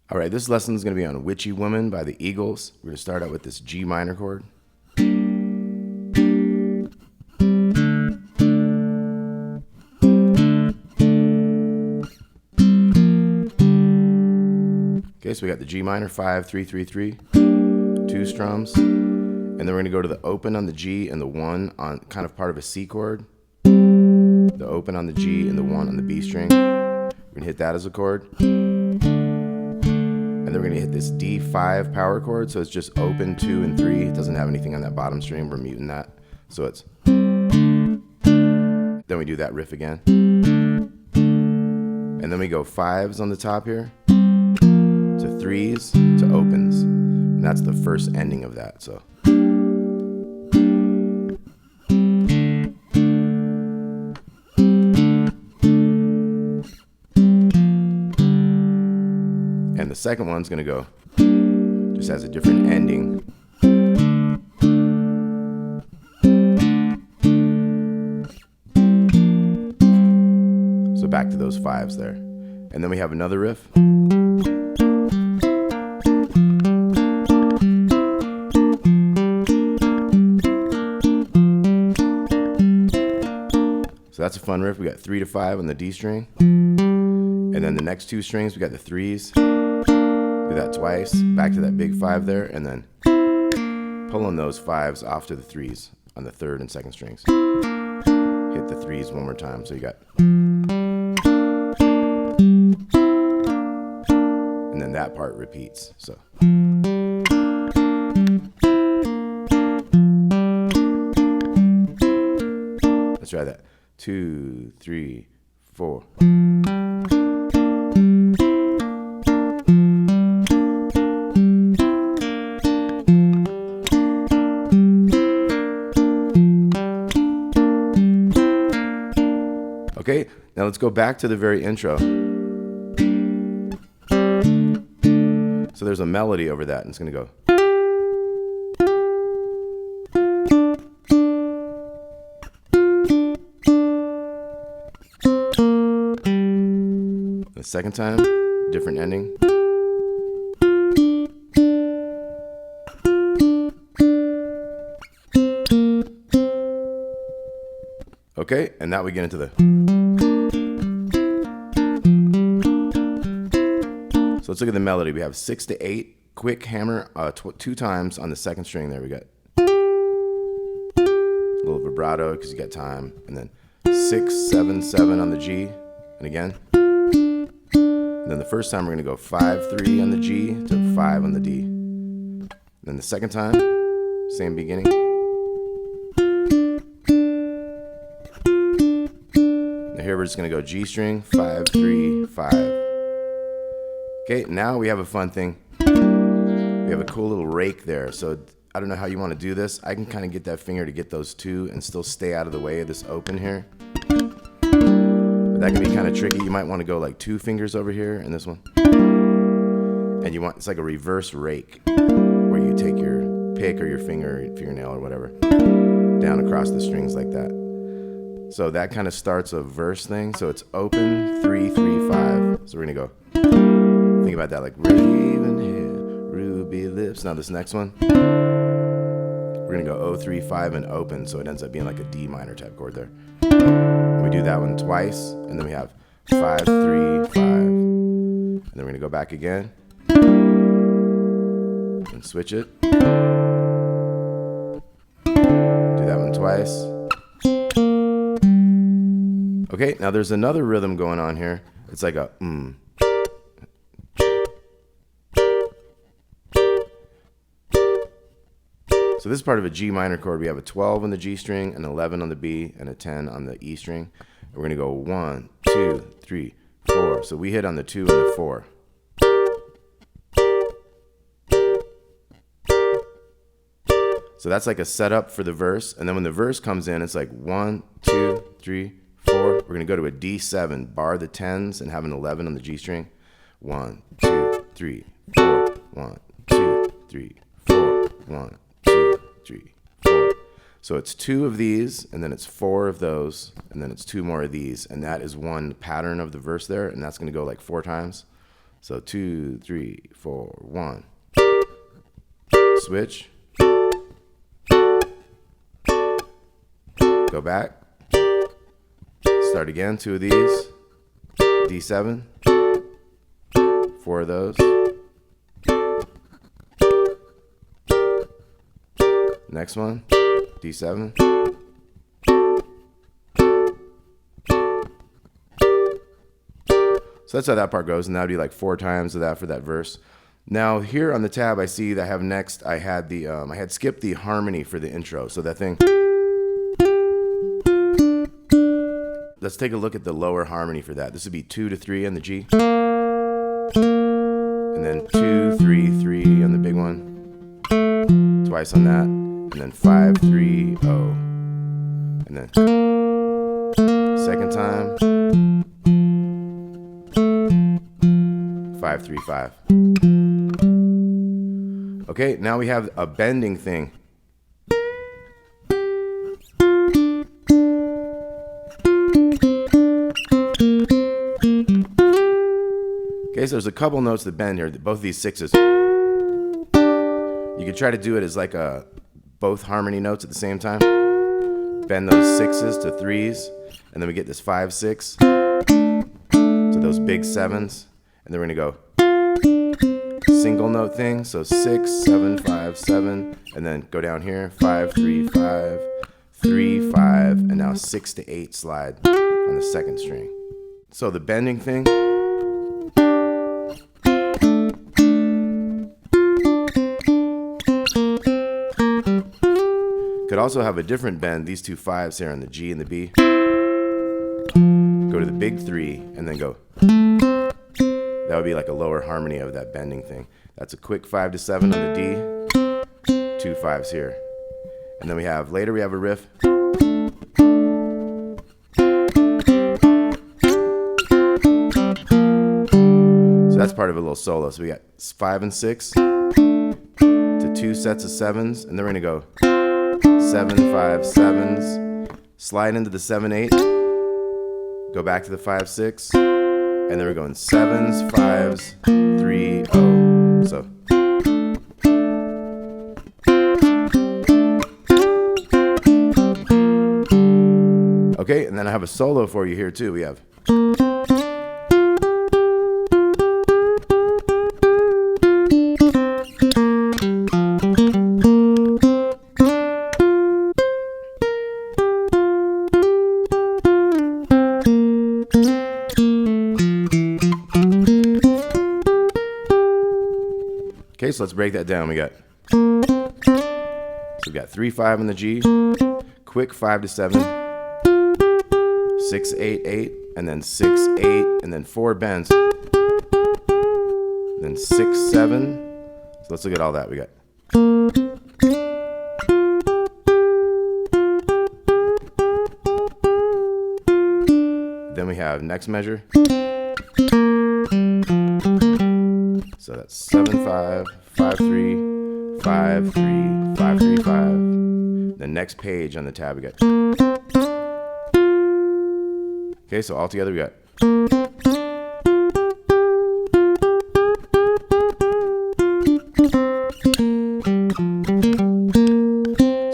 All right, this lesson is going to be on Witchy Woman by the Eagles. We're going to start out with this G minor chord. Okay, so we got the G minor, 5, 3, 3, 3, 2 strums. And then we're going to go to the open on the G and the 1 on kind of part of a C chord. The open on the G and the 1 on the B string. We're going to hit that as a chord. And then we're going to hit this D5 power chord. So it's just open 2 and 3. It doesn't have anything on that bottom string. We're muting that. So it's... Then we do that riff again. And then we go 5s on the top here to 3s to opens. And that's the first ending of that. So... And the second one's going to go, just has a different ending. So back to those 5s there. And then we have another riff. So that's a fun riff. We got 3 to 5 on the D string. And then the next 2 strings, we got the 3s. Do that twice, back to that big 5 there, and then pulling those 5s off to the 3s on the 3rd and 2nd strings. Hit the 3s one more time, so you got... And then that part repeats, so... Let's try that. 2, 3, 4... Okay, now let's go back to the very intro. So there's a melody over that, and it's going to go. The second time, different ending. Okay, and now we get into the... So let's look at the melody. We have 6 to 8, quick hammer 2 times on the 2nd string there. We got a little vibrato because you got time. And then 6, 7, 7 on the G. And again. And then the first time we're going to go 5, 3 on the G to 5 on the D. And then the second time, same beginning. And here we're just going to go G string, 5, 3, 5. Okay, now we have a fun thing. We have a cool little rake there. So I don't know how you want to do this. I can kind of get that finger to get those 2 and still stay out of the way of this open here. But that can be kind of tricky. You might want to go like 2 fingers over here and this one. And you want, it's like a reverse rake where you take your pick or your fingernail or whatever down across the strings like that. So that kind of starts a verse thing. So it's open, 3, 3, 5. So we're going to go. Think about that, like raven hair, ruby lips. Now this next one, we're gonna go 0, 3, 5 and open, so it ends up being like a D minor type chord there. We do that one twice, and then we have 5, 3, 5. And then we're gonna go back again and switch it. Do that one twice. Okay, now there's another rhythm going on here. It's like a So this is part of a G minor chord. We have a 12 on the G string, an 11 on the B, and a 10 on the E string. And we're going to go 1, 2, 3, 4. So we hit on the 2 and the 4. So that's like a setup for the verse. And then when the verse comes in, it's like 1, 2, 3, 4. We're going to go to a D7, bar the 10s, and have an 11 on the G string. 1, 2, 3, 4. 1, 2, 3, 4. 1, 2, 3, 4. So it's 2 of these, and then it's 4 of those, and then it's 2 more of these, and that is one pattern of the verse there, and that's going to go like 4 times. So 2, 3, 4, 1. Switch. Go back. Start again, 2 of these. D7. 4 of those. Next one, D7. So that's how that part goes, and that would be like 4 times of that for that verse. Now here on the tab, I see that I have next. I had the I had skipped the harmony for the intro. So that thing. Let's take a look at the lower harmony for that. This would be 2 to 3 on the G, and then 2, 3, 3 on the big one. Twice on that, and then 5, 3, 0, and then second time. 5, 3, 5. Okay, now we have a bending thing. Okay, so there's a couple notes that bend here. Both of these 6s. You could try to do it as like both harmony notes at the same time. Bend those 6s to 3s, and then we get this 5, 6 to those big 7s. And then we're gonna go single note thing. So 6, 7, 5, 7, and then go down here, 5, 3, 5, 3, 5, and now 6 to 8 slide on the second string. So the bending thing. Could also have a different bend. These 2 5s here on the G and the B. Go to the big 3 and then go. That would be like a lower harmony of that bending thing. That's a quick 5 to 7 on the D. 2 5s here. And then later we have a riff. So that's part of a little solo. So we got 5 and 6 to 2 sets of 7s. And then we're gonna go 7, 5, 7s. Slide into the 7, 8. Go back to the 5, 6. And then we're going 7s, 5s, 3, 0. So. Okay, and then I have a solo for you here too. We have. Okay, so let's break that down. We got 3, 5 on the G, quick 5 to 7, 6, 8, 8, and then 6, 8, and then 4 bends, then 6, 7. So let's look at all that. We got. Then we have next measure. So that's 7, 5, 5, 3, 5, 3, 5, 3, 5. The next page on the tab we got. Okay, so all together we got.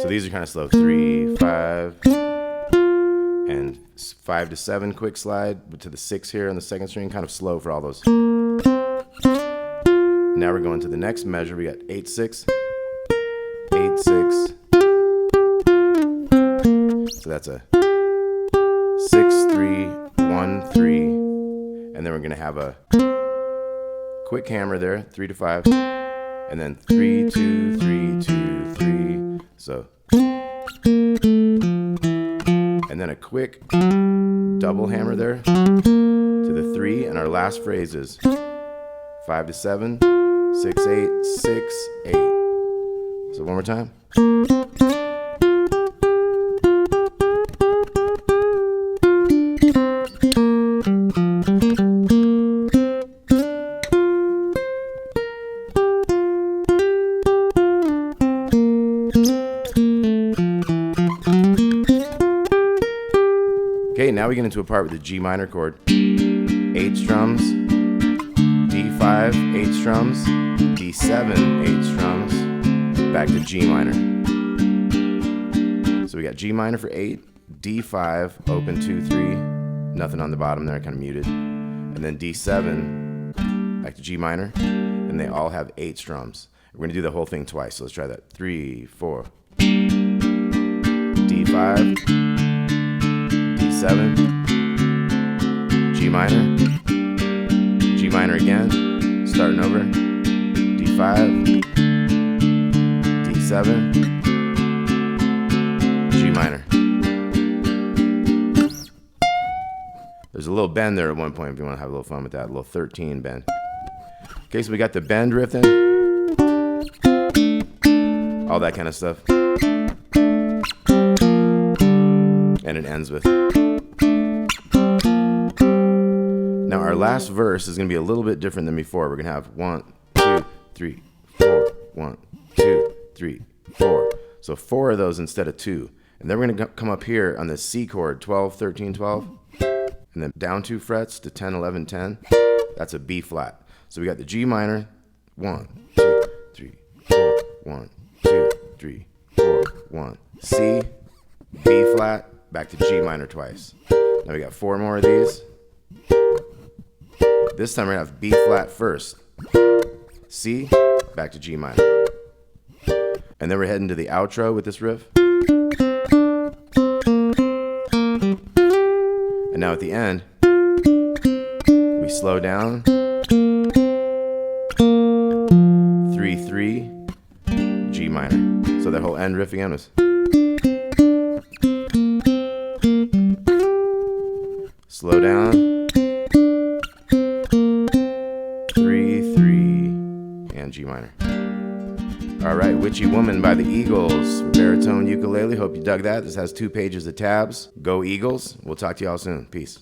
So these are kind of slow. 3, 5, and 5 to 7 quick slide to the 6 here on the second string. Kind of slow for all those. Now we're going to the next measure. We got 8, 6, 8, 6. So that's a 6, 3, 1, 3. And then we're going to have a quick hammer there, 3 to 5. And then 3, 2, 3, 2, 3. So. And then a quick double hammer there to the 3. And our last phrase is 5 to 7. 6, 8, 6, 8. So one more time. Okay, now we get into a part with the G minor chord. 8 strums. D5, 8 strums, D7, 8 strums, back to G minor. So we got G minor for 8, D5, open 2, 3, nothing on the bottom there, kind of muted. And then D7, back to G minor, and they all have 8 strums. We're going to do the whole thing twice, so let's try that. 3, 4. D5, D7, G minor, G minor again, starting over, D5, D7, G minor. There's a little bend there at one point if you want to have a little fun with that, a little 13 bend. Okay, so we got the bend riff then, all that kind of stuff. And it ends with. Now our last verse is going to be a little bit different than before. We're going to have 1, 2, 3, 4, 1, 2, 3, 4. So 4 of those instead of 2. And then we're going to come up here on the C chord, 12, 13, 12. And then down 2 frets to 10, 11, 10. That's a B flat. So we got the G minor, 1, 2, 3, 4, 1, 2, 3, 4, 1. C, B flat, back to G minor twice. Now we got 4 more of these. This time we're going to have B flat first. C, back to G minor. And then we're heading to the outro with this riff. And now at the end, we slow down. 3, 3, G minor. So that whole end riff again was. Slow down. 3, 3, and G minor. All right, Witchy Woman by the Eagles. Baritone Ukulele. Hope you dug that. This has 2 pages of tabs. Go Eagles. We'll talk to y'all soon. Peace.